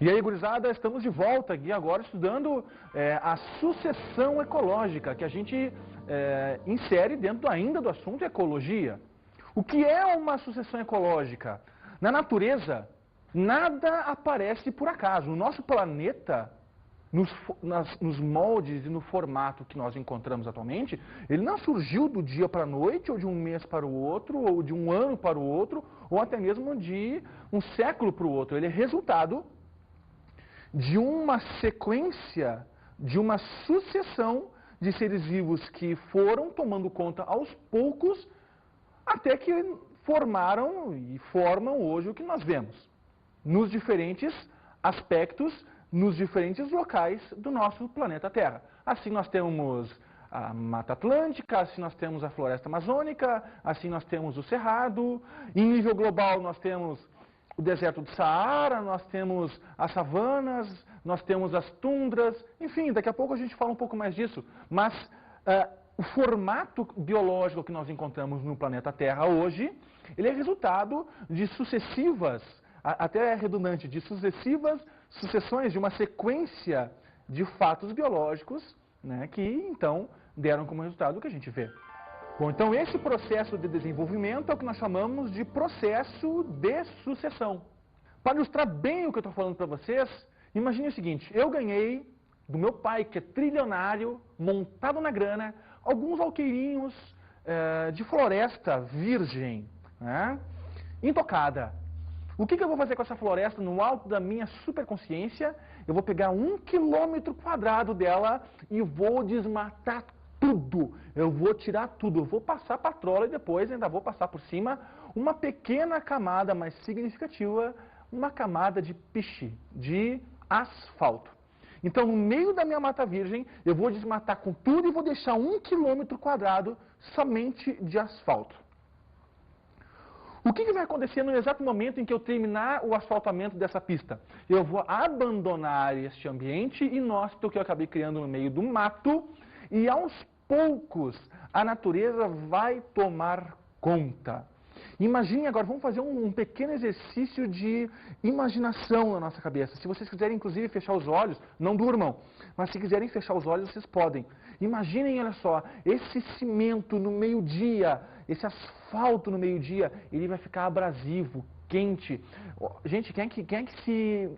E aí, gurizada, estamos de volta aqui agora estudando a sucessão ecológica, que a gente insere dentro ainda do assunto ecologia. O que é uma sucessão ecológica? Na natureza, nada aparece por acaso. O nosso planeta, nos moldes e no formato que nós encontramos atualmente, ele não surgiu do dia para a noite, ou de um mês para o outro, ou de um ano para o outro, ou até mesmo de um século para o outro. Ele é resultado de uma sequência, de uma sucessão de seres vivos que foram tomando conta aos poucos, até que formaram e formam hoje o que nós vemos, nos diferentes aspectos, nos diferentes locais do nosso planeta Terra. Assim nós temos a Mata Atlântica, assim nós temos a Floresta Amazônica, assim nós temos o Cerrado, em nível global nós temos o deserto do Saara, nós temos as savanas, nós temos as tundras, enfim, daqui a pouco a gente fala um pouco mais disso. Mas o formato biológico que nós encontramos no planeta Terra hoje, ele é resultado de sucessivas, até é redundante, de sucessões, de uma sequência de fatos biológicos, né, que então deram como resultado o que a gente vê. Bom, então esse processo de desenvolvimento é o que nós chamamos de processo de sucessão. Para ilustrar bem o que eu estou falando para vocês, imagine o seguinte: eu ganhei do meu pai, que é trilionário, montado na grana, alguns alqueirinhos de floresta virgem, né, intocada. O que eu vou fazer com essa floresta no alto da minha superconsciência? Eu vou pegar 1 km² dela e vou desmatar tudo. Eu vou tirar tudo. Eu vou passar patrola e depois ainda vou passar por cima uma pequena camada mais significativa, uma camada de piche, de asfalto. Então, no meio da minha mata virgem, eu vou desmatar com tudo e vou deixar 1 km² somente de asfalto. O que vai acontecer no exato momento em que eu terminar o asfaltamento dessa pista? Eu vou abandonar este ambiente inóspito que eu acabei criando no meio do mato e aos poucos a natureza vai tomar conta. Imagine agora, vamos fazer um pequeno exercício de imaginação na nossa cabeça. Se vocês quiserem, inclusive, fechar os olhos, não durmam, mas se quiserem fechar os olhos, vocês podem. Imaginem, olha só, esse cimento no meio-dia, esse asfalto no meio-dia, ele vai ficar abrasivo, quente. Gente, quem é que se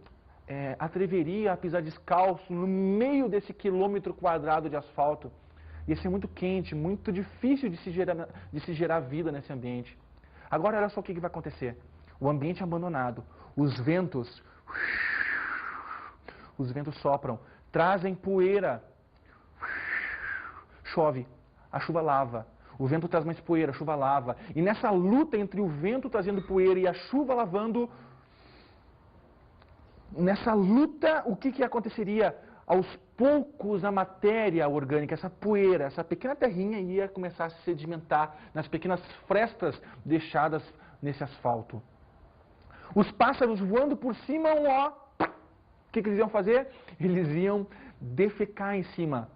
atreveria a pisar descalço no meio desse quilômetro² de asfalto? Ia ser muito quente, muito difícil de se gerar vida nesse ambiente. Agora, olha só o que vai acontecer. O ambiente abandonado, os ventos sopram, trazem poeira, chove, a chuva lava. O vento traz mais poeira, a chuva lava. E nessa luta entre o vento trazendo poeira e a chuva lavando, nessa luta, o que aconteceria? Aos poucos, a matéria orgânica, essa poeira, essa pequena terrinha ia começar a se sedimentar nas pequenas frestas deixadas nesse asfalto. Os pássaros voando por cima, o que eles iam fazer? Eles iam defecar em cima.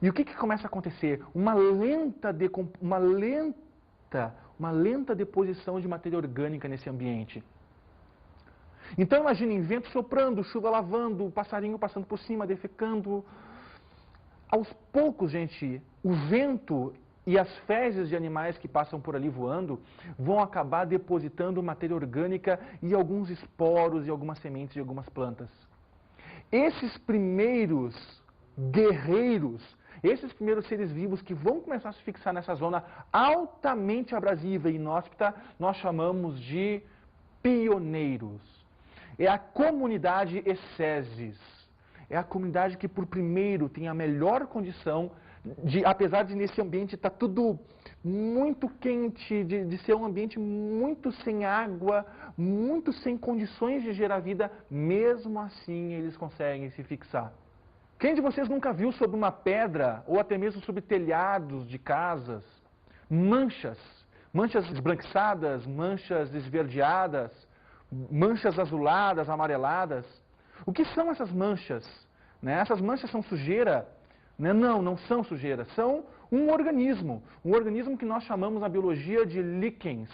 E o que começa a acontecer? Uma lenta deposição de matéria orgânica nesse ambiente. Então imaginem vento soprando, chuva lavando, passarinho passando por cima, defecando. Aos poucos, gente, o vento e as fezes de animais que passam por ali voando vão acabar depositando matéria orgânica e alguns esporos e algumas sementes de algumas plantas. Esses primeiros guerreiros, esses primeiros seres vivos que vão começar a se fixar nessa zona altamente abrasiva e inóspita, nós chamamos de pioneiros. É a comunidade Ecésis. É a comunidade que, por primeiro, tem a melhor condição, apesar de nesse ambiente estar tudo muito quente, de ser um ambiente muito sem água, muito sem condições de gerar vida, mesmo assim eles conseguem se fixar. Quem de vocês nunca viu sobre uma pedra, ou até mesmo sobre telhados de casas, manchas esbranquiçadas, manchas esverdeadas, manchas azuladas, amareladas? O que são essas manchas? Né? Essas manchas são sujeira? Né? Não são sujeira. São um organismo que nós chamamos na biologia de líquens.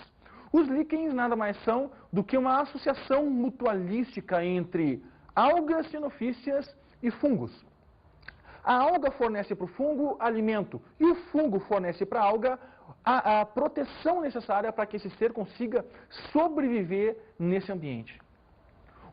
Os líquens nada mais são do que uma associação mutualística entre algas, cinofícias e fungos. A alga fornece para o fungo alimento e o fungo fornece para a alga a proteção necessária para que esse ser consiga sobreviver nesse ambiente.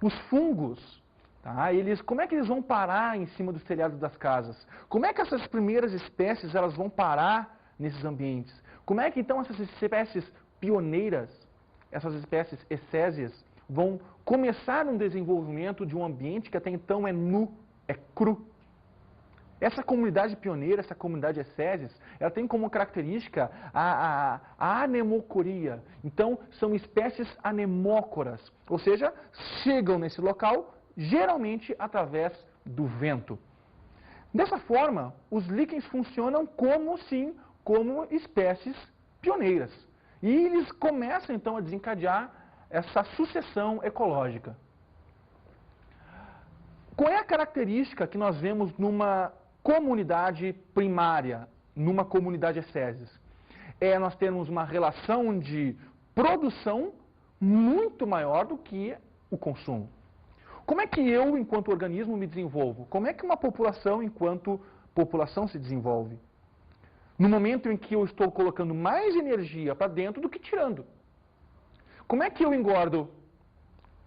Os fungos, tá, como é que eles vão parar em cima dos telhados das casas? Como é que essas primeiras espécies elas vão parar nesses ambientes? Como é que então essas espécies pioneiras, essas espécies ecésias, vão começar um desenvolvimento de um ambiente que até então é nu, é cru? Essa comunidade pioneira, essa comunidade ecésias, ela tem como característica a anemocoria. Então, são espécies anemócoras, ou seja, chegam nesse local geralmente através do vento. Dessa forma, os líquens funcionam como espécies pioneiras. E eles começam então a desencadear essa sucessão ecológica. Qual é a característica que nós vemos numa comunidade primária, numa comunidade ecésias? Nós temos uma relação de produção muito maior do que o consumo. Como é que eu, enquanto organismo, me desenvolvo? Como é que uma população, enquanto população, se desenvolve? No momento em que eu estou colocando mais energia para dentro do que tirando. Como é que eu engordo?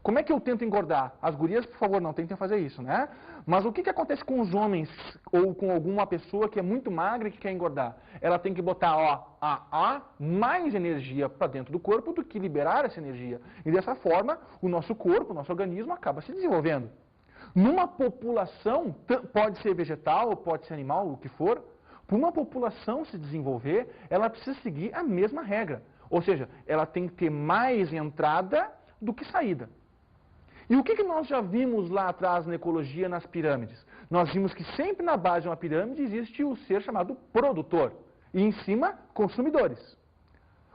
Como é que eu tento engordar? As gurias, por favor, não tentem fazer isso, né? Mas o que acontece com os homens ou com alguma pessoa que é muito magra e que quer engordar? Ela tem que botar mais energia para dentro do corpo do que liberar essa energia. E dessa forma, o nosso corpo, o nosso organismo acaba se desenvolvendo. Numa população, pode ser vegetal, pode ser animal, o que for, para uma população se desenvolver, ela precisa seguir a mesma regra. Ou seja, ela tem que ter mais entrada do que saída. E o que nós já vimos lá atrás na ecologia, nas pirâmides? Nós vimos que sempre na base de uma pirâmide existe o ser chamado produtor. E em cima, consumidores.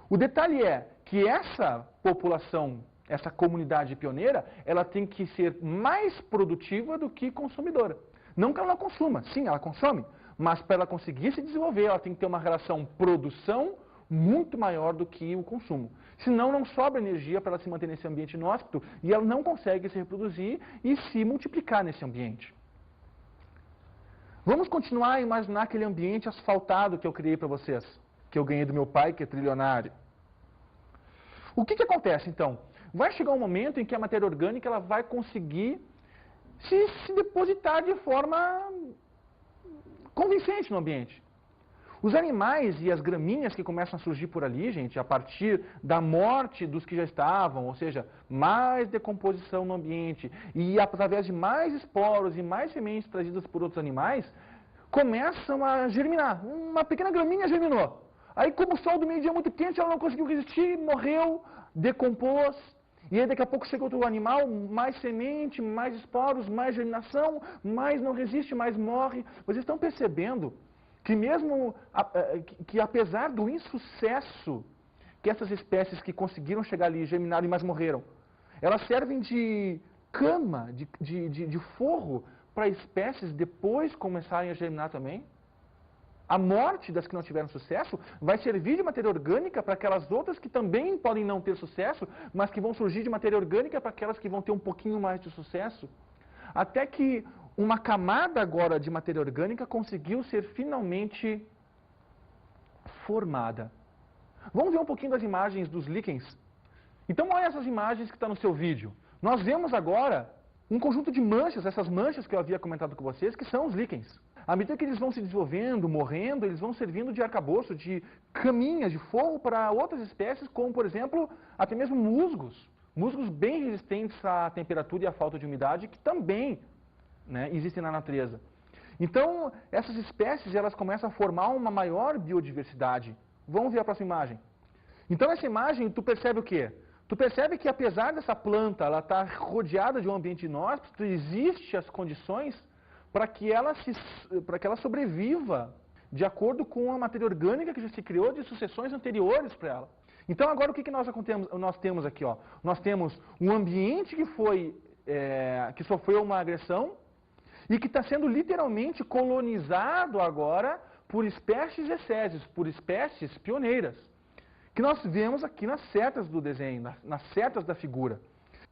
O detalhe é que essa população, essa comunidade pioneira, ela tem que ser mais produtiva do que consumidora. Não que ela não consuma, sim, ela consome. Mas para ela conseguir se desenvolver, ela tem que ter uma relação produção muito maior do que o consumo. Senão não sobra energia para ela se manter nesse ambiente inóspito e ela não consegue se reproduzir e se multiplicar nesse ambiente. Vamos continuar a imaginar aquele ambiente asfaltado que eu criei para vocês, que eu ganhei do meu pai, que é trilionário. O que acontece então? Vai chegar um momento em que a matéria orgânica ela vai conseguir se depositar de forma convincente no ambiente. Os animais e as graminhas que começam a surgir por ali, gente, a partir da morte dos que já estavam, ou seja, mais decomposição no ambiente, e através de mais esporos e mais sementes trazidas por outros animais, começam a germinar. Uma pequena graminha germinou. Aí, como o sol do meio-dia é muito quente, ela não conseguiu resistir, morreu, decompôs. E aí daqui a pouco chega outro animal, mais semente, mais esporos, mais germinação, mais não resiste, mais morre. Vocês estão percebendo que mesmo que apesar do insucesso que essas espécies que conseguiram chegar ali, germinaram e mais morreram, elas servem de cama, de forro para espécies depois começarem a germinar também? A morte das que não tiveram sucesso vai servir de matéria orgânica para aquelas outras que também podem não ter sucesso, mas que vão surgir de matéria orgânica para aquelas que vão ter um pouquinho mais de sucesso. Até que uma camada agora de matéria orgânica conseguiu ser finalmente formada. Vamos ver um pouquinho das imagens dos líquens? Então olha essas imagens que estão no seu vídeo. Nós vemos agora um conjunto de manchas, essas manchas que eu havia comentado com vocês, que são os líquens. À medida que eles vão se desenvolvendo, morrendo, eles vão servindo de arcabouço, de caminhas, de forro para outras espécies, como, por exemplo, até mesmo musgos. Musgos bem resistentes à temperatura e à falta de umidade, que também existem na natureza. Então, essas espécies elas começam a formar uma maior biodiversidade. Vamos ver a próxima imagem. Então, nessa imagem, tu percebe o quê? Tu percebe que, apesar dessa planta ela estar rodeada de um ambiente inóspito, existem as condições para que ela sobreviva de acordo com a matéria orgânica que já se criou de sucessões anteriores para ela. Então, agora, o que nós temos aqui? Ó? Nós temos um ambiente que sofreu uma agressão e que está sendo literalmente colonizado agora por espécies ecésias, por espécies pioneiras, que nós vemos aqui nas setas do desenho, nas setas da figura.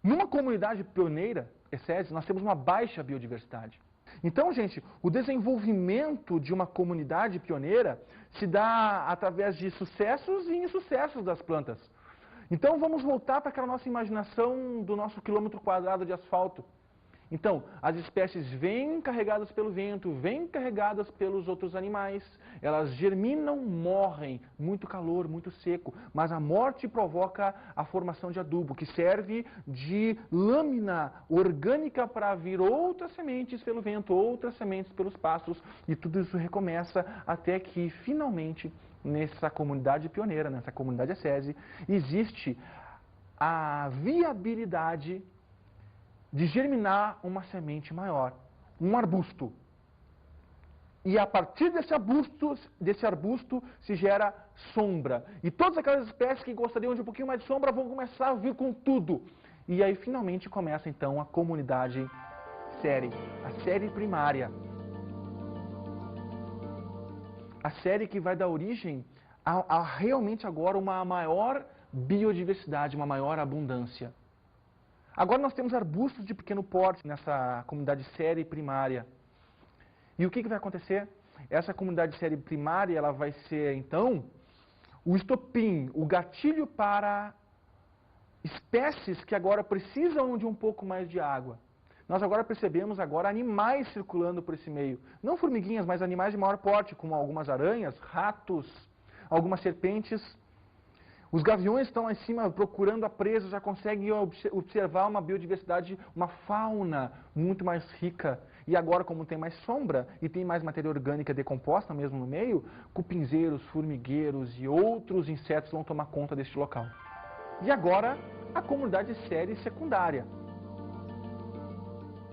Numa comunidade pioneira, SESI, nós temos uma baixa biodiversidade. Então, gente, o desenvolvimento de uma comunidade pioneira se dá através de sucessos e insucessos das plantas. Então, vamos voltar para aquela nossa imaginação do nosso quilômetro quadrado de asfalto. Então, as espécies vêm carregadas pelo vento, vêm carregadas pelos outros animais, elas germinam, morrem, muito calor, muito seco, mas a morte provoca a formação de adubo, que serve de lâmina orgânica para vir outras sementes pelo vento, outras sementes pelos pastos, e tudo isso recomeça até que, finalmente, nessa comunidade pioneira, nessa comunidade SESI, existe a viabilidade de germinar uma semente maior, um arbusto. E a partir desse arbusto se gera sombra. E todas aquelas espécies que gostariam de um pouquinho mais de sombra vão começar a vir com tudo. E aí finalmente começa então a comunidade série, a série primária. A série que vai dar origem a realmente agora uma maior biodiversidade, uma maior abundância. Agora nós temos arbustos de pequeno porte nessa comunidade série primária. E o que vai acontecer? Essa comunidade série primária ela vai ser, então, o estopim, o gatilho para espécies que agora precisam de um pouco mais de água. Nós agora percebemos animais circulando por esse meio. Não formiguinhas, mas animais de maior porte, como algumas aranhas, ratos, algumas serpentes. Os gaviões estão lá em cima procurando a presa, já conseguem observar uma biodiversidade, uma fauna muito mais rica. E agora, como tem mais sombra e tem mais matéria orgânica decomposta mesmo no meio, cupinzeiros, formigueiros e outros insetos vão tomar conta deste local. E agora, a comunidade série secundária,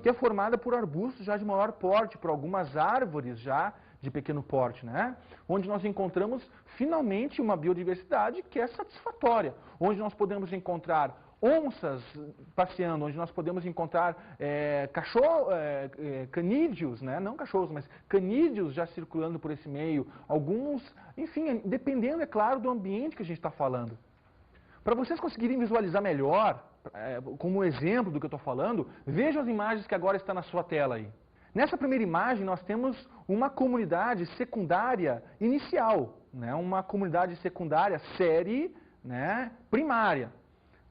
que é formada por arbustos já de maior porte, por algumas árvores já de pequeno porte, né? Onde nós encontramos finalmente uma biodiversidade que é satisfatória, onde nós podemos encontrar onças passeando, onde nós podemos encontrar canídeos, né? Não cachorros, mas canídeos já circulando por esse meio, alguns, enfim, dependendo, é claro, do ambiente que a gente está falando. Para vocês conseguirem visualizar melhor, como exemplo do que eu estou falando, vejam as imagens que agora estão na sua tela aí. Nessa primeira imagem, nós temos uma comunidade secundária inicial, né? Uma comunidade secundária série, né? Primária.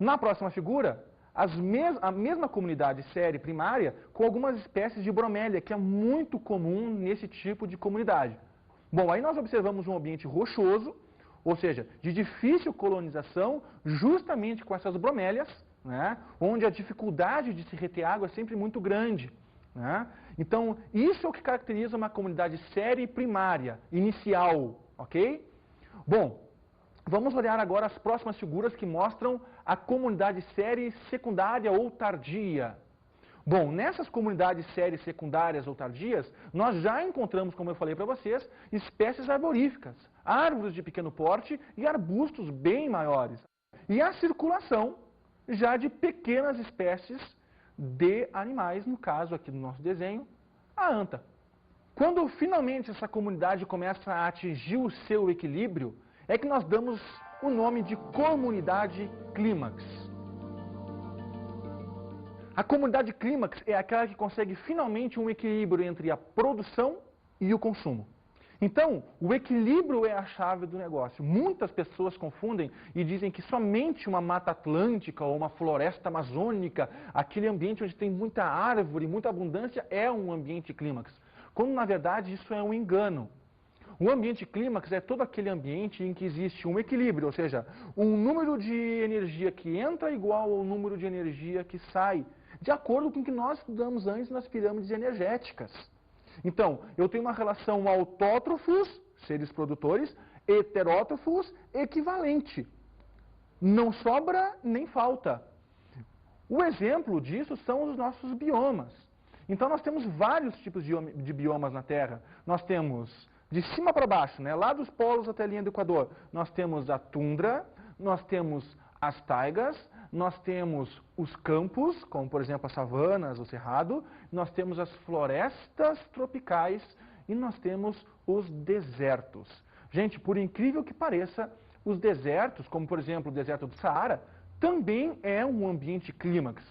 Na próxima figura, a mesma comunidade série primária com algumas espécies de bromélia, que é muito comum nesse tipo de comunidade. Bom, aí nós observamos um ambiente rochoso, ou seja, de difícil colonização, justamente com essas bromélias, né? Onde a dificuldade de se reter água é sempre muito grande. Né? Então, isso é o que caracteriza uma comunidade série primária, inicial, ok? Bom, vamos olhar agora as próximas figuras que mostram a comunidade série secundária ou tardia. Bom, nessas comunidades séries secundárias ou tardias, nós já encontramos, como eu falei para vocês, espécies arboríficas, árvores de pequeno porte e arbustos bem maiores. E a circulação já de pequenas espécies de animais, no caso aqui do nosso desenho, a anta. Quando finalmente essa comunidade começa a atingir o seu equilíbrio, é que nós damos o nome de comunidade clímax. A comunidade clímax é aquela que consegue finalmente um equilíbrio entre a produção e o consumo. Então, o equilíbrio é a chave do negócio. Muitas pessoas confundem e dizem que somente uma mata atlântica ou uma floresta amazônica, aquele ambiente onde tem muita árvore, muita abundância, é um ambiente clímax. Quando, na verdade, isso é um engano. O ambiente clímax é todo aquele ambiente em que existe um equilíbrio, ou seja, um número de energia que entra igual ao número de energia que sai, de acordo com o que nós estudamos antes nas pirâmides energéticas. Então, eu tenho uma relação autótrofos, seres produtores, heterótrofos, equivalente. Não sobra nem falta. O exemplo disso são os nossos biomas. Então, nós temos vários tipos de biomas na Terra. Nós temos, de cima para baixo, né, lá dos polos até a linha do Equador, nós temos a tundra, nós temos as taigas, nós temos os campos, como por exemplo as savanas, o cerrado, nós temos as florestas tropicais e nós temos os desertos. Gente, por incrível que pareça, os desertos, como por exemplo o deserto do Saara, também é um ambiente clímax.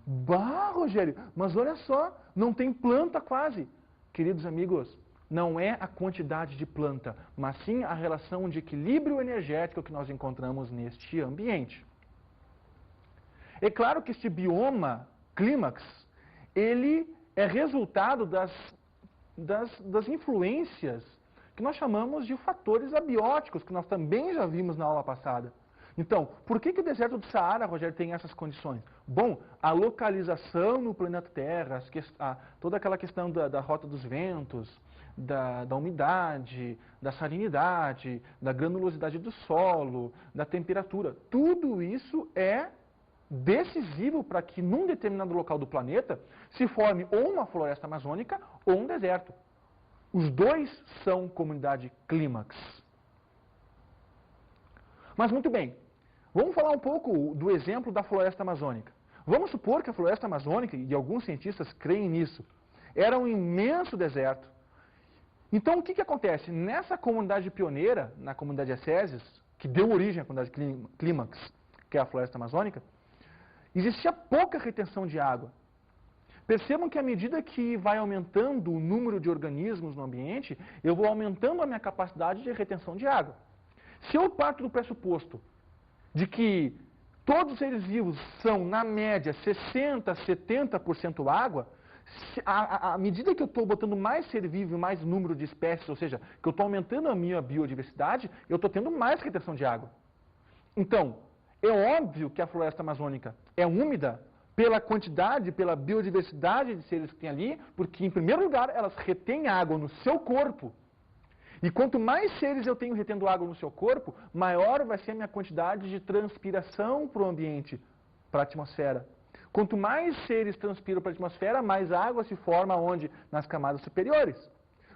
Bah, Rogério, mas olha só, não tem planta quase. Queridos amigos, não é a quantidade de planta, mas sim a relação de equilíbrio energético que nós encontramos neste ambiente. É claro que este bioma clímax, ele é resultado das influências que nós chamamos de fatores abióticos, que nós também já vimos na aula passada. Então, por que o deserto do Saara, Rogério, tem essas condições? Bom, a localização no planeta Terra, toda aquela questão da rota dos ventos, da umidade, da salinidade, da granulosidade do solo, da temperatura, tudo isso é decisivo para que num determinado local do planeta se forme ou uma floresta amazônica ou um deserto. Os dois são comunidade clímax. Mas muito bem, vamos falar um pouco do exemplo da floresta amazônica. Vamos supor que a floresta amazônica, e alguns cientistas creem nisso, era um imenso deserto. Então o que acontece? Nessa comunidade pioneira, na comunidade Acésias, que deu origem à comunidade clímax, que é a floresta amazônica, existia pouca retenção de água. Percebam que à medida que vai aumentando o número de organismos no ambiente, eu vou aumentando a minha capacidade de retenção de água. Se eu parto do pressuposto de que todos os seres vivos são, na média, 60%, 70% água, à medida que eu estou botando mais ser vivo e mais número de espécies, ou seja, que eu estou aumentando a minha biodiversidade, eu estou tendo mais retenção de água. Então, é óbvio que a floresta amazônica é úmida pela quantidade, pela biodiversidade de seres que tem ali, porque, em primeiro lugar, elas retêm água no seu corpo. E quanto mais seres eu tenho retendo água no seu corpo, maior vai ser a minha quantidade de transpiração para o ambiente, para a atmosfera. Quanto mais seres transpiram para a atmosfera, mais água se forma onde? Nas camadas superiores.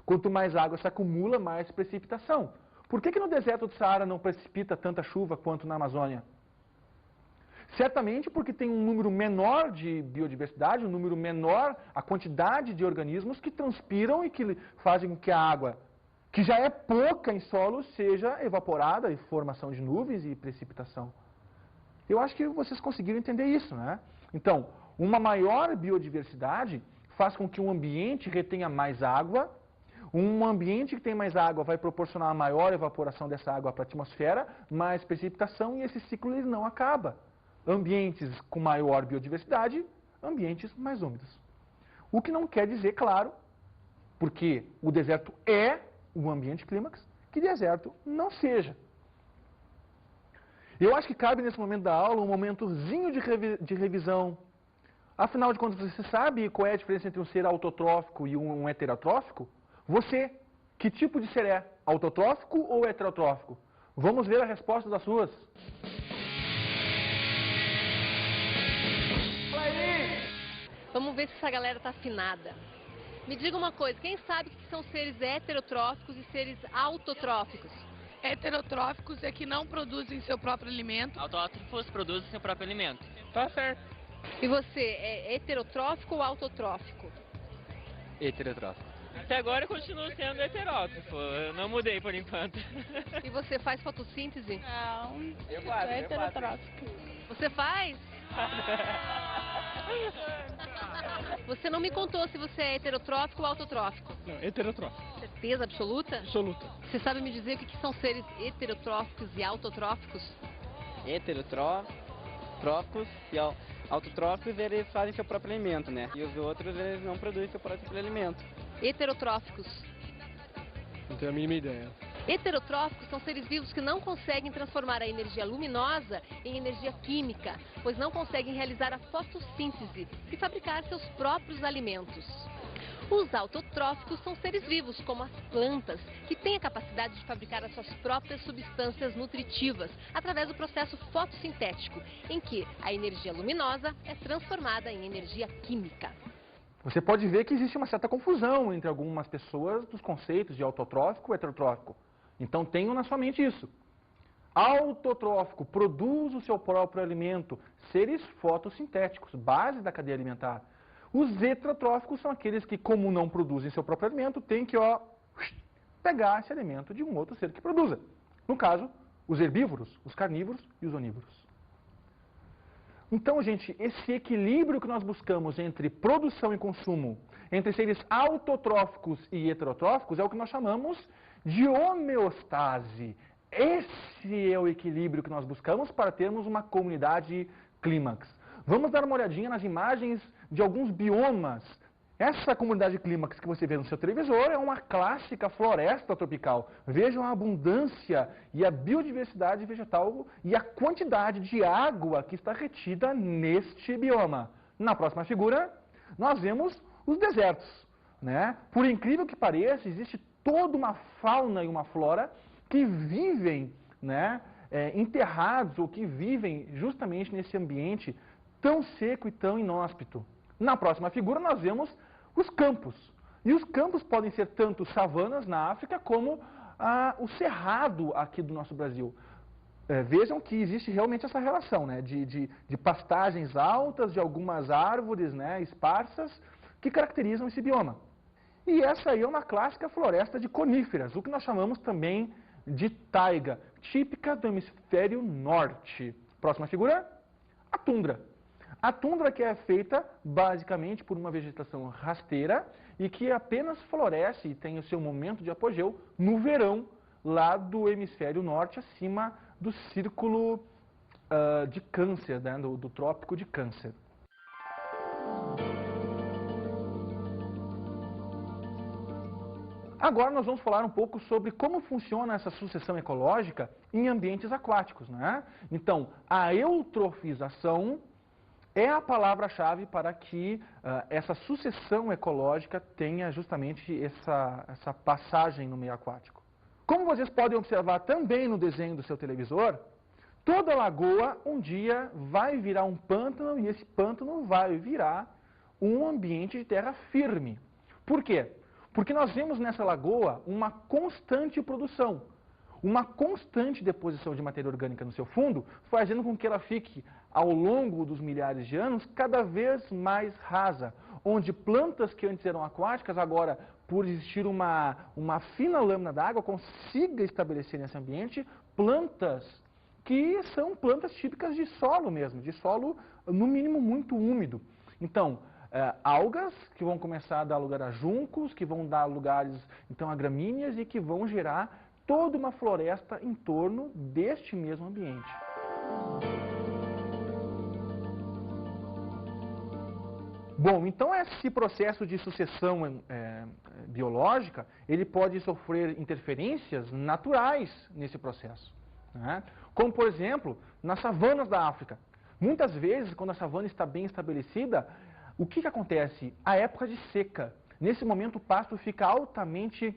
Quanto mais água se acumula, mais precipitação. Por que no deserto do Saara não precipita tanta chuva quanto na Amazônia? Certamente porque tem um número menor de biodiversidade, um número menor, a quantidade de organismos que transpiram e que fazem com que a água, que já é pouca em solo, seja evaporada em formação de nuvens e precipitação. Eu acho que vocês conseguiram entender isso, né? Então, uma maior biodiversidade faz com que um ambiente retenha mais água. Um ambiente que tem mais água vai proporcionar a maior evaporação dessa água para a atmosfera, mais precipitação, e esse ciclo ele não acaba. Ambientes com maior biodiversidade, ambientes mais úmidos. O que não quer dizer, claro, porque o deserto é um ambiente clímax, que deserto não seja. Eu acho que cabe nesse momento da aula um momentozinho de revisão. Afinal de contas, você sabe qual é a diferença entre um ser autotrófico e um heterotrófico? Você, que tipo de ser é? Autotrófico ou heterotrófico? Vamos ver a resposta das suas. Vamos ver se essa galera tá afinada. Me diga uma coisa, quem sabe que são seres heterotróficos e seres autotróficos? Heterotróficos é que não produzem seu próprio alimento. Autótrofos produzem seu próprio alimento. Tá certo. E você, é heterotrófico ou autotrófico? Heterotrófico. Até agora eu continuo sendo heterótrofo, eu não mudei por enquanto. E você faz fotossíntese? Não, Eu faço, é heterotrófico. Você faz? Você não me contou se você é heterotrófico ou autotrófico. Não, heterotrófico. Certeza absoluta? Absoluta. Você sabe me dizer o que são seres heterotróficos e autotróficos? Heterotróficos e autotróficos, eles fazem seu próprio alimento, né? E os outros, eles não produzem seu próprio alimento. Heterotróficos. Não tenho a mínima ideia. Heterotróficos são seres vivos que não conseguem transformar a energia luminosa em energia química, pois não conseguem realizar a fotossíntese e fabricar seus próprios alimentos. Os autotróficos são seres vivos, como as plantas, que têm a capacidade de fabricar as suas próprias substâncias nutritivas através do processo fotossintético, em que a energia luminosa é transformada em energia química. Você pode ver que existe uma certa confusão entre algumas pessoas dos conceitos de autotrófico e heterotrófico. Então tenham na sua mente isso. Autotrófico produz o seu próprio alimento, seres fotossintéticos, base da cadeia alimentar. Os heterotróficos são aqueles que, como não produzem seu próprio alimento, têm que pegar esse alimento de um outro ser que produza. No caso, os herbívoros, os carnívoros e os onívoros. Então, gente, esse equilíbrio que nós buscamos entre produção e consumo, entre seres autotróficos e heterotróficos, é o que nós chamamos de homeostase. Esse é o equilíbrio que nós buscamos para termos uma comunidade clímax. Vamos dar uma olhadinha nas imagens de alguns biomas. Essa comunidade clímax que você vê no seu televisor é uma clássica floresta tropical. Vejam a abundância e a biodiversidade vegetal e a quantidade de água que está retida neste bioma. Na próxima figura, nós vemos os desertos, né? Por incrível que pareça, existe toda uma fauna e uma flora que vivem, né, enterrados ou que vivem justamente nesse ambiente tão seco e tão inóspito. Na próxima figura nós vemos os campos. E os campos podem ser tanto savanas na África como o cerrado aqui do nosso Brasil. Vejam que existe realmente essa relação, né, de pastagens altas, de algumas árvores, né, esparsas, que caracterizam esse bioma. E essa aí é uma clássica floresta de coníferas, o que nós chamamos também de taiga, típica do hemisfério norte. Próxima figura, a tundra. A tundra que é feita basicamente por uma vegetação rasteira e que apenas floresce e tem o seu momento de apogeu no verão, lá do hemisfério norte, acima do círculo de Câncer, né, do trópico de Câncer. Agora nós vamos falar um pouco sobre como funciona essa sucessão ecológica em ambientes aquáticos, né? Então, a eutrofização é a palavra-chave para que essa sucessão ecológica tenha justamente essa passagem no meio aquático. Como vocês podem observar também no desenho do seu televisor, toda lagoa um dia vai virar um pântano e esse pântano vai virar um ambiente de terra firme. Por quê? Porque nós vemos nessa lagoa uma constante produção, uma constante deposição de matéria orgânica no seu fundo, fazendo com que ela fique, ao longo dos milhares de anos, cada vez mais rasa, onde plantas que antes eram aquáticas, agora, por existir uma fina lâmina d'água, consiga estabelecer nesse ambiente plantas que são plantas típicas de solo mesmo, de solo, no mínimo, muito úmido. Então, algas que vão começar a dar lugar a juncos, que vão dar lugares então a gramíneas e que vão gerar toda uma floresta em torno deste mesmo ambiente. Bom, então esse processo de sucessão biológica, ele pode sofrer interferências naturais nesse processo, né? Como, por exemplo, nas savanas da África. Muitas vezes, quando a savana está bem estabelecida, o que acontece? A época de seca. Nesse momento o pasto fica altamente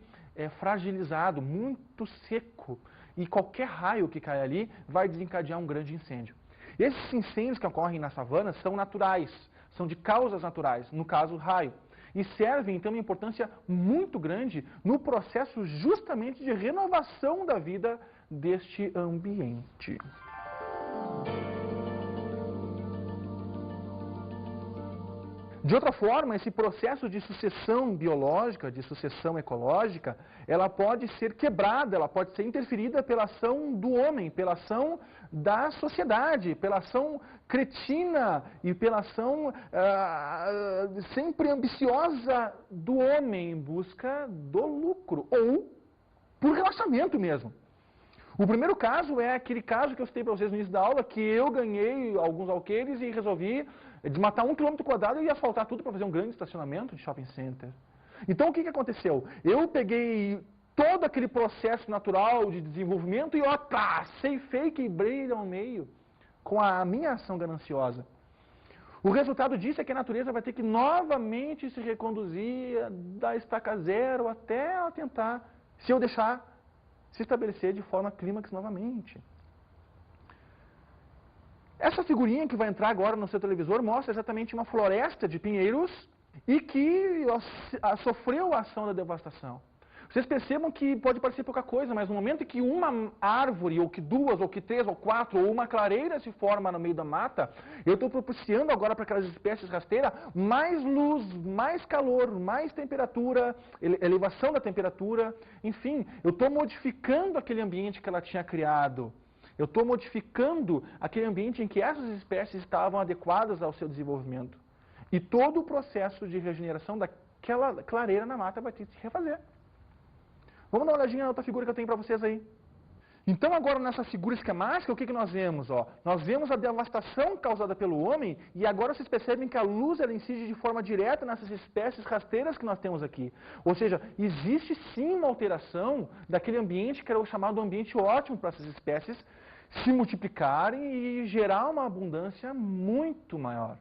fragilizado, muito seco. E qualquer raio que cai ali vai desencadear um grande incêndio. Esses incêndios que ocorrem nas savanas são naturais, são de causas naturais, no caso raio. E servem então uma importância muito grande no processo justamente de renovação da vida deste ambiente. De outra forma, esse processo de sucessão biológica, de sucessão ecológica, ela pode ser quebrada, ela pode ser interferida pela ação do homem, pela ação da sociedade, pela ação cretina e pela ação sempre ambiciosa do homem em busca do lucro, ou por relaxamento mesmo. O primeiro caso é aquele caso que eu citei para vocês no início da aula, que eu ganhei alguns alqueires e resolvi desmatar 1 km² e asfaltar tudo para fazer um grande estacionamento de shopping center. Então o que aconteceu? Eu peguei todo aquele processo natural de desenvolvimento e ceifei, quebrei ao meio com a minha ação gananciosa. O resultado disso é que a natureza vai ter que novamente se reconduzir da estaca zero até ela tentar, se eu deixar, se estabelecer de forma clímax novamente. Essa figurinha que vai entrar agora no seu televisor mostra exatamente uma floresta de pinheiros e que sofreu a ação da devastação. Vocês percebam que pode parecer pouca coisa, mas no momento em que uma árvore, ou que 2, ou que 3, ou 4, ou uma clareira se forma no meio da mata, eu estou propiciando agora para aquelas espécies rasteiras mais luz, mais calor, mais temperatura, elevação da temperatura, enfim, eu estou modificando aquele ambiente que ela tinha criado. Eu estou modificando aquele ambiente em que essas espécies estavam adequadas ao seu desenvolvimento. E todo o processo de regeneração daquela clareira na mata vai ter que se refazer. Vamos dar uma olhadinha na outra figura que eu tenho para vocês aí. Então agora nessa figura esquemática, o que nós vemos? Nós vemos a devastação causada pelo homem e agora vocês percebem que a luz ela incide de forma direta nessas espécies rasteiras que nós temos aqui. Ou seja, existe sim uma alteração daquele ambiente que era o chamado ambiente ótimo para essas espécies se multiplicarem e gerar uma abundância muito maior.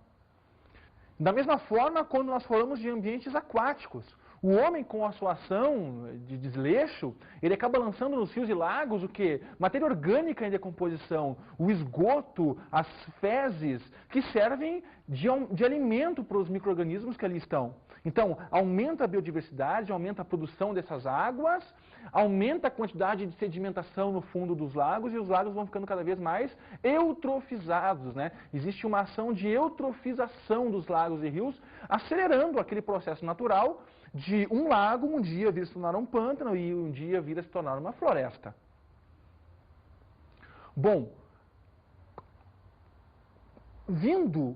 Da mesma forma, quando nós falamos de ambientes aquáticos, o homem, com a sua ação de desleixo, ele acaba lançando nos rios e lagos o quê? Matéria orgânica em decomposição, o esgoto, as fezes, que servem de alimento para os micro-organismos que ali estão. Então, aumenta a biodiversidade, aumenta a produção dessas águas, aumenta a quantidade de sedimentação no fundo dos lagos e os lagos vão ficando cada vez mais eutrofizados, né? Existe uma ação de eutrofização dos lagos e rios, acelerando aquele processo natural de um lago um dia vir se tornar um pântano e um dia vir a se tornar uma floresta. Bom, vindo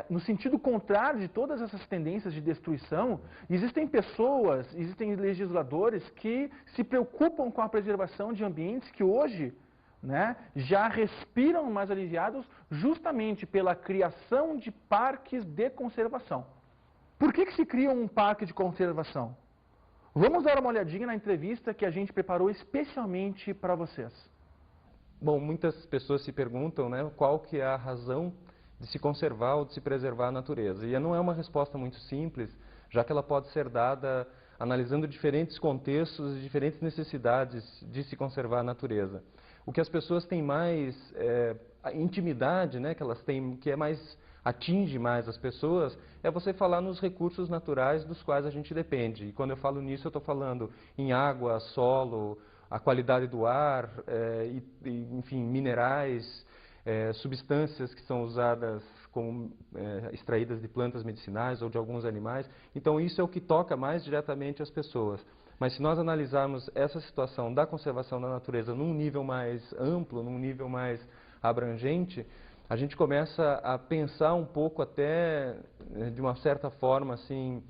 no sentido contrário de todas essas tendências de destruição, existem pessoas, existem legisladores que se preocupam com a preservação de ambientes que hoje, né, já respiram mais aliviados justamente pela criação de parques de conservação. Por que se cria um parque de conservação? Vamos dar uma olhadinha na entrevista que a gente preparou especialmente para vocês. Bom, muitas pessoas se perguntam, né, qual que é a razão de se conservar ou de se preservar a natureza. E não é uma resposta muito simples, já que ela pode ser dada analisando diferentes contextos e diferentes necessidades de se conservar a natureza. O que as pessoas têm mais a intimidade, né, que elas têm, que é mais atinge mais as pessoas, é você falar nos recursos naturais dos quais a gente depende. E quando eu falo nisso, eu estou falando em água, solo, a qualidade do ar, enfim, minerais, substâncias que são usadas como extraídas de plantas medicinais ou de alguns animais. Então isso é o que toca mais diretamente as pessoas. Mas se nós analisarmos essa situação da conservação da natureza num nível mais amplo, num nível mais abrangente, a gente começa a pensar um pouco até, de uma certa forma, assim,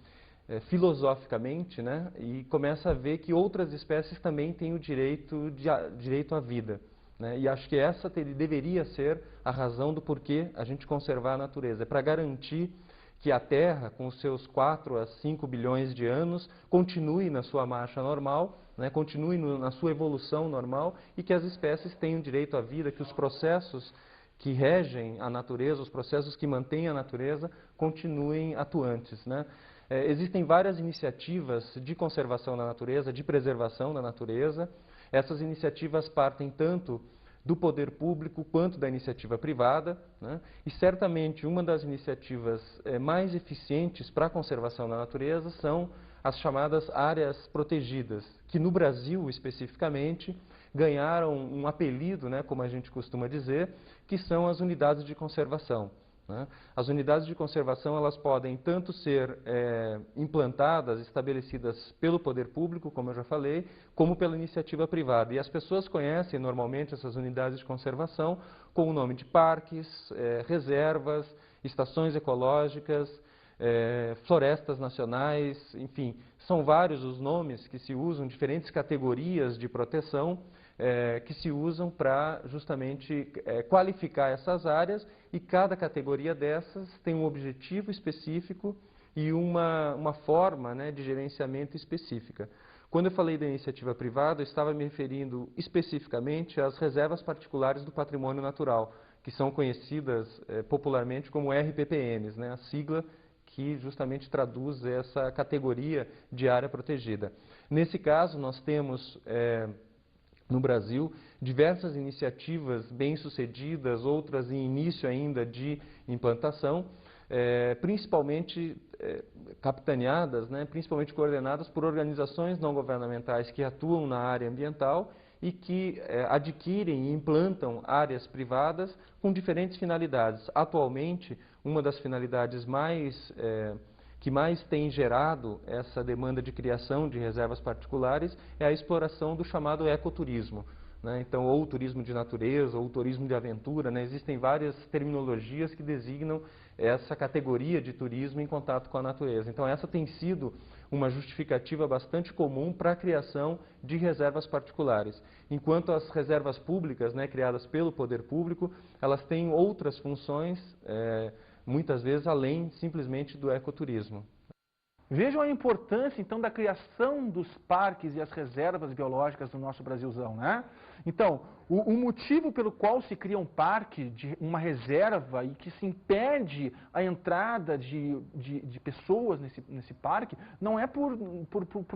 filosoficamente, né? E começa a ver que outras espécies também têm o direito à vida, né? E acho que essa deveria ser a razão do porquê a gente conservar a natureza. É para garantir que a Terra, com os seus 4 a 5 bilhões de anos, continue na sua marcha normal, né? Continue na sua evolução normal e que as espécies tenham direito à vida, que os processos que regem a natureza, os processos que mantêm a natureza, continuem atuantes, né? Existem várias iniciativas de conservação da natureza, de preservação da natureza. Essas iniciativas partem tanto do poder público quanto da iniciativa privada, né? E certamente uma das iniciativas mais eficientes para a conservação da natureza são as chamadas áreas protegidas, que no Brasil especificamente ganharam um apelido, né, como a gente costuma dizer, que são as unidades de conservação, né? As unidades de conservação elas podem tanto ser implantadas, estabelecidas pelo poder público, como eu já falei, como pela iniciativa privada. E as pessoas conhecem normalmente essas unidades de conservação com o nome de parques, reservas, estações ecológicas, florestas nacionais, enfim, são vários os nomes que se usam, diferentes categorias de proteção que se usam para justamente qualificar essas áreas, e cada categoria dessas tem um objetivo específico e uma forma, né, de gerenciamento específica. Quando eu falei da iniciativa privada, eu estava me referindo especificamente às reservas particulares do patrimônio natural, que são conhecidas popularmente como RPPNs, né, a sigla que justamente traduz essa categoria de área protegida. Nesse caso, nós temos no Brasil diversas iniciativas bem-sucedidas, outras em início ainda de implantação, principalmente capitaneadas, né, principalmente coordenadas por organizações não governamentais que atuam na área ambiental e que adquirem e implantam áreas privadas com diferentes finalidades. Atualmente, uma das finalidades que mais tem gerado essa demanda de criação de reservas particulares é a exploração do chamado ecoturismo, né? Então, ou turismo de natureza, ou turismo de aventura, né? Existem várias terminologias que designam essa categoria de turismo em contato com a natureza. Então, essa tem sido uma justificativa bastante comum para a criação de reservas particulares. Enquanto as reservas públicas, né, criadas pelo poder público, elas têm outras funções, muitas vezes além simplesmente do ecoturismo. Vejam a importância, então, da criação dos parques e as reservas biológicas no nosso Brasilzão, né? Então, o motivo pelo qual se cria um parque, uma reserva, e que se impede a entrada de pessoas nesse parque, não é por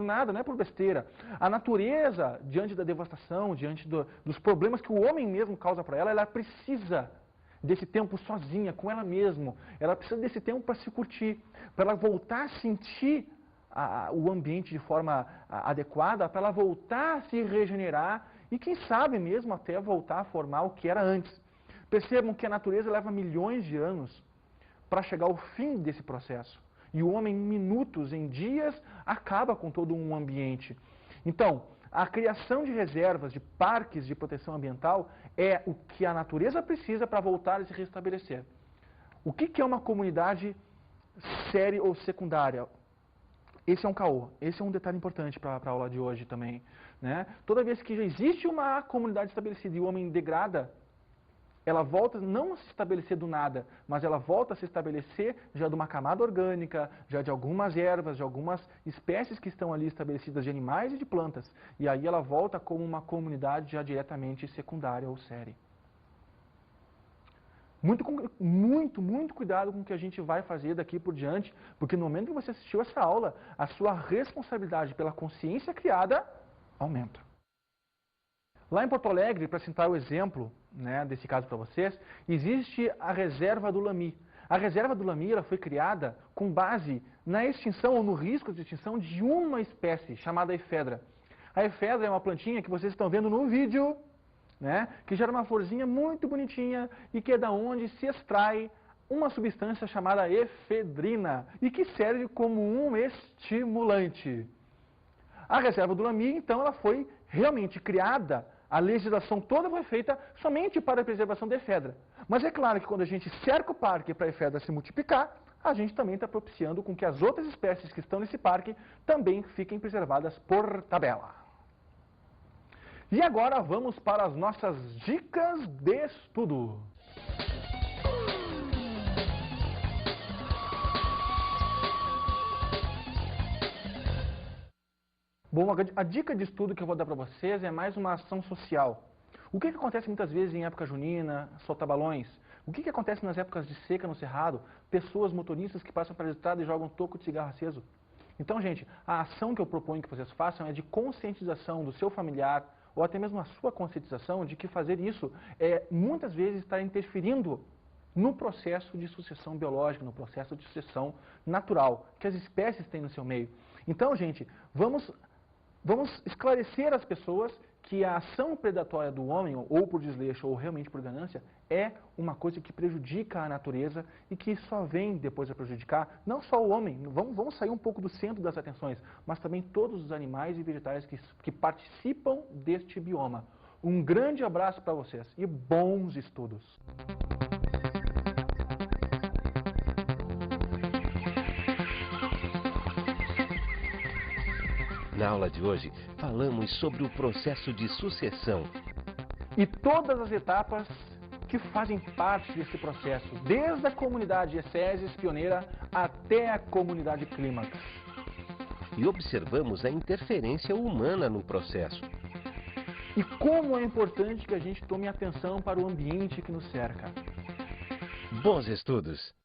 nada, não é por besteira. A natureza, diante da devastação, diante dos problemas que o homem mesmo causa para ela precisa desse tempo sozinha, com ela mesma. Ela precisa desse tempo para se curtir, para ela voltar a sentir o ambiente de forma adequada, para ela voltar a se regenerar e, quem sabe mesmo, até voltar a formar o que era antes. Percebam que a natureza leva milhões de anos para chegar ao fim desse processo. E o homem, em minutos, em dias, acaba com todo um ambiente. Então, a criação de reservas, de parques de proteção ambiental é o que a natureza precisa para voltar a se restabelecer. O que é uma comunidade séria ou secundária? Esse é um caô, esse é um detalhe importante para a aula de hoje também, né? Toda vez que já existe uma comunidade estabelecida e o homem degrada, ela volta não a se estabelecer do nada, mas ela volta a se estabelecer já de uma camada orgânica, já de algumas ervas, de algumas espécies que estão ali estabelecidas de animais e de plantas. E aí ela volta como uma comunidade já diretamente secundária ou séria. Muito cuidado com o que a gente vai fazer daqui por diante, porque no momento que você assistiu essa aula, a sua responsabilidade pela consciência criada aumenta. Lá em Porto Alegre, para citar o exemplo, né, desse caso para vocês, existe a Reserva do Lami. A Reserva do Lami ela foi criada com base na extinção ou no risco de extinção de uma espécie chamada efedra. A efedra é uma plantinha que vocês estão vendo no vídeo, né, que gera uma florzinha muito bonitinha e que é da onde se extrai uma substância chamada efedrina e que serve como um estimulante. A Reserva do Lami, então, ela foi realmente criada. A legislação toda foi feita somente para a preservação da efedra. Mas é claro que quando a gente cerca o parque para a efedra se multiplicar, a gente também está propiciando com que as outras espécies que estão nesse parque também fiquem preservadas por tabela. E agora vamos para as nossas dicas de estudo. Bom, a dica de estudo que eu vou dar para vocês é mais uma ação social. O que acontece muitas vezes em época junina, soltar balões? O que acontece nas épocas de seca no cerrado? Pessoas, motoristas que passam pela estrada e jogam um toco de cigarro aceso. Então, gente, a ação que eu proponho que vocês façam é de conscientização do seu familiar, ou até mesmo a sua conscientização de que fazer isso muitas vezes está interferindo no processo de sucessão biológica, no processo de sucessão natural que as espécies têm no seu meio. Então, gente, vamos esclarecer às pessoas que a ação predatória do homem, ou por desleixo, ou realmente por ganância, é uma coisa que prejudica a natureza e que só vem depois a prejudicar não só o homem, vamos sair um pouco do centro das atenções, mas também todos os animais e vegetais que participam deste bioma. Um grande abraço para vocês e bons estudos! Na aula de hoje, falamos sobre o processo de sucessão. E todas as etapas que fazem parte desse processo, desde a comunidade Ecésis pioneira até a comunidade Clímax. E observamos a interferência humana no processo. E como é importante que a gente tome atenção para o ambiente que nos cerca. Bons estudos!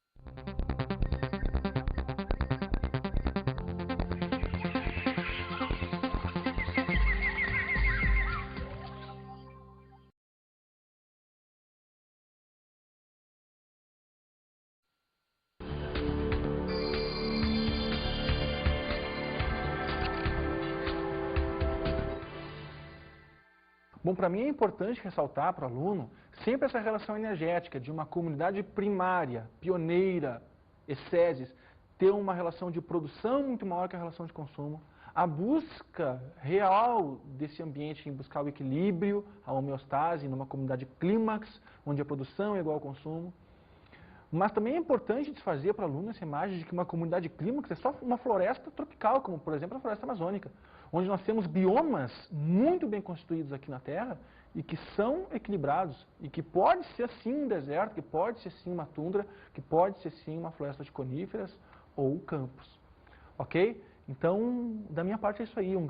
Bom, para mim é importante ressaltar para o aluno sempre essa relação energética de uma comunidade primária, pioneira, Ecésis, ter uma relação de produção muito maior que a relação de consumo, a busca real desse ambiente em buscar o equilíbrio, a homeostase numa comunidade clímax, onde a produção é igual ao consumo. Mas também é importante desfazer para o aluno essa imagem de que uma comunidade clímax é só uma floresta tropical, como por exemplo a floresta amazônica, onde nós temos biomas muito bem constituídos aqui na Terra e que são equilibrados, e que pode ser sim um deserto, que pode ser sim uma tundra, que pode ser sim uma floresta de coníferas ou campos. Ok? Então, da minha parte é isso aí.